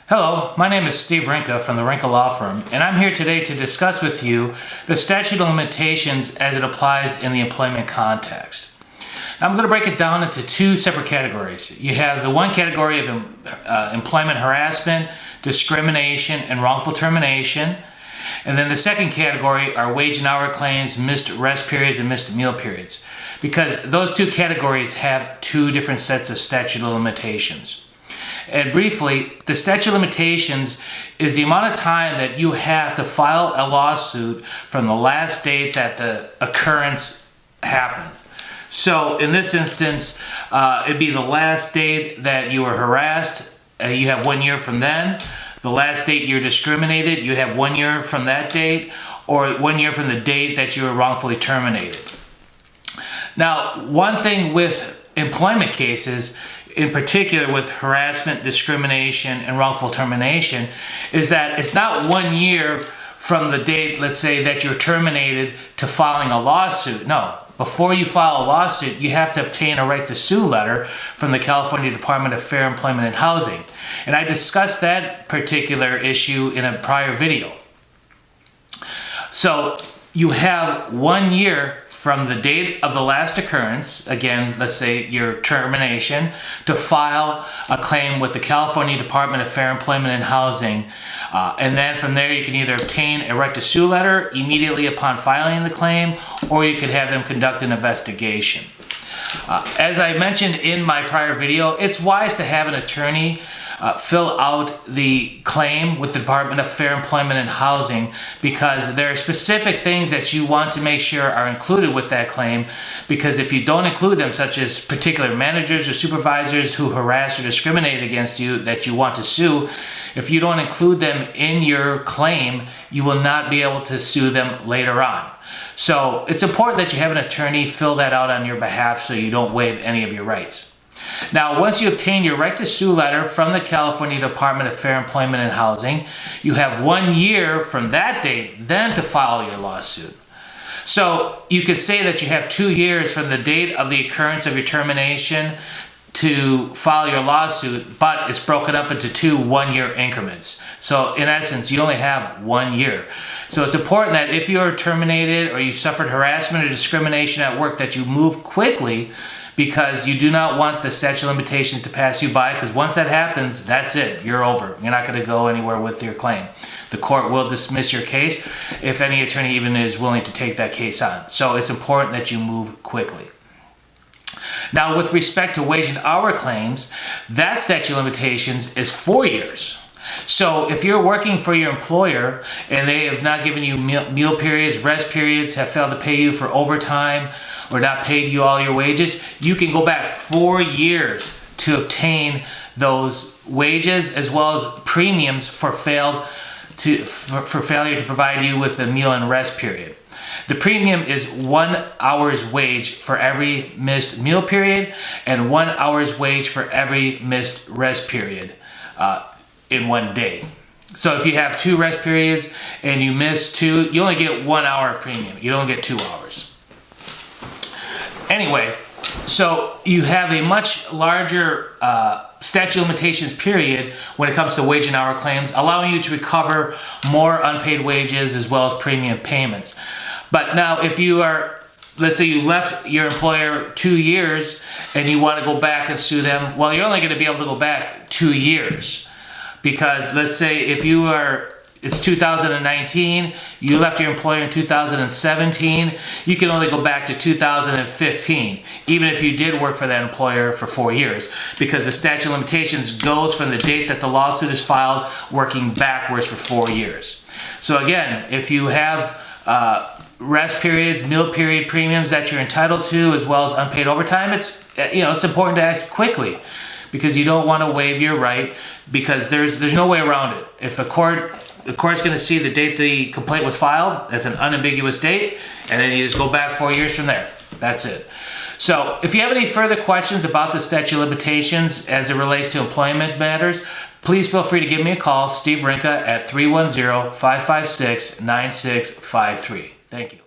Hello, my name is Steve Rinka from the Rinka Law Firm, and I'm here today to discuss with you the statute of limitations as it applies in the employment context. Now, I'm going to break it down into two separate categories. You have the one category of employment harassment, discrimination, and wrongful termination. And then the second category are wage and hour claims, missed rest periods, and missed meal periods, because those two categories have two different sets of statute of limitations. And briefly, the statute of limitations is the amount of time that you have to file a lawsuit from the last date that the occurrence happened. So in this instance, it'd be the last date that you were harassed, you have 1 year from then. The last date you're discriminated, you'd have 1 year from that date, or 1 year from the date that you were wrongfully terminated. Now, one thing with employment cases, in particular with harassment, discrimination, and wrongful termination, is that it's not 1 year from the date, let's say, that you're terminated to filing a lawsuit. No, before you file a lawsuit, you have to obtain a right to sue letter from the California Department of Fair Employment and Housing. And I discussed that particular issue in a prior video. So you have 1 year from the date of the last occurrence, again, let's say your termination, to file a claim with the California Department of Fair Employment and Housing. And then from there, you can either obtain a right to sue letter immediately upon filing the claim, or you could have them conduct an investigation. As I mentioned in my prior video, it's wise to have an attorney fill out the claim with the Department of Fair Employment and Housing, because there are specific things that you want to make sure are included with that claim, because if you don't include them, such as particular managers or supervisors who harass or discriminate against you that you want to sue, if you don't include them in your claim, you will not be able to sue them later on. So it's important that you have an attorney fill that out on your behalf so you don't waive any of your rights. Now, once you obtain your right to sue letter from the California Department of Fair Employment and Housing, you have 1 year from that date then to file your lawsuit. So you could say that you have 2 years from the date of the occurrence of your termination to file your lawsuit, but it's broken up into two 1 year increments. So in essence, you only have 1 year. So it's important that if you're terminated or you suffered harassment or discrimination at work, that you move quickly, because you do not want the statute of limitations to pass you by, because once that happens, that's it. You're over. You're not going to go anywhere with your claim. The court will dismiss your case if any attorney even is willing to take that case on. So it's important that you move quickly. Now, with respect to wage and hour claims, that statute of limitations is 4 years. So if you're working for your employer and they have not given you meal periods, rest periods, have failed to pay you for overtime, or not paid you all your wages, you can go back 4 years to obtain those wages as well as premiums for failure to provide you with the meal and rest period. The premium is 1 hour's wage for every missed meal period and 1 hour's wage for every missed rest period in 1 day. So if you have 2 rest periods and you miss 2, you only get 1 hour of premium. You don't get 2 hours. Anyway, so you have a much larger statute of limitations period when it comes to wage and hour claims, allowing you to recover more unpaid wages as well as premium payments. But now if you are, let's say you left your employer 2 years and you want to go back and sue them, well, you're only going to be able to go back 2 years. Because let's say if you are, it's 2019, you left your employer in 2017, you can only go back to 2015, even if you did work for that employer for 4 years, because the statute of limitations goes from the date that the lawsuit is filed, working backwards for 4 years. So again, if you have rest periods, meal period premiums that you're entitled to, as well as unpaid overtime, it's important to act quickly, because you don't want to waive your right, because there's no way around it. If the court's going to see the date the complaint was filed as an unambiguous date, and then you just go back 4 years from there. That's it. So if you have any further questions about the statute of limitations as it relates to employment matters, please feel free to give me a call, Steve Rinka, at 310-556-9653. Thank you.